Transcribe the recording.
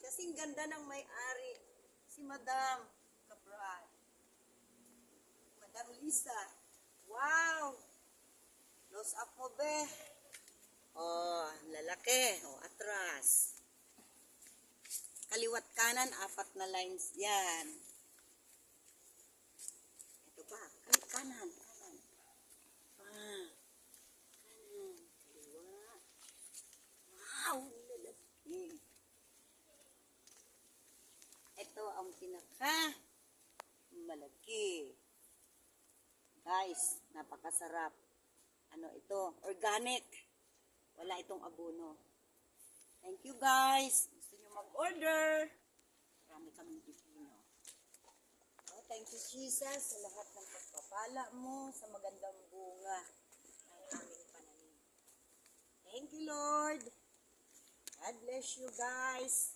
Kasing ganda ng may-ari. Si Madam Cabral. Madam Lisa. Wow! Close up mo, be. Oh, lalaki. Oh, atras. Kaliwat kanan, 4 na lines yan. Ito pa. Kanan. Kanan. Kanan. Kaliwa. Wow! Lalaki. Ito ang pinaka malaki. Guys, napakasarap. Ano ito? Organic. Wala itong abono. Thank you guys. Gusto nyo mag-order. Marami kaming pipino. Oh, thank you Jesus sa lahat ng pagpapala mo sa magandang bunga ng aming pananim. Thank you Lord. God bless you guys.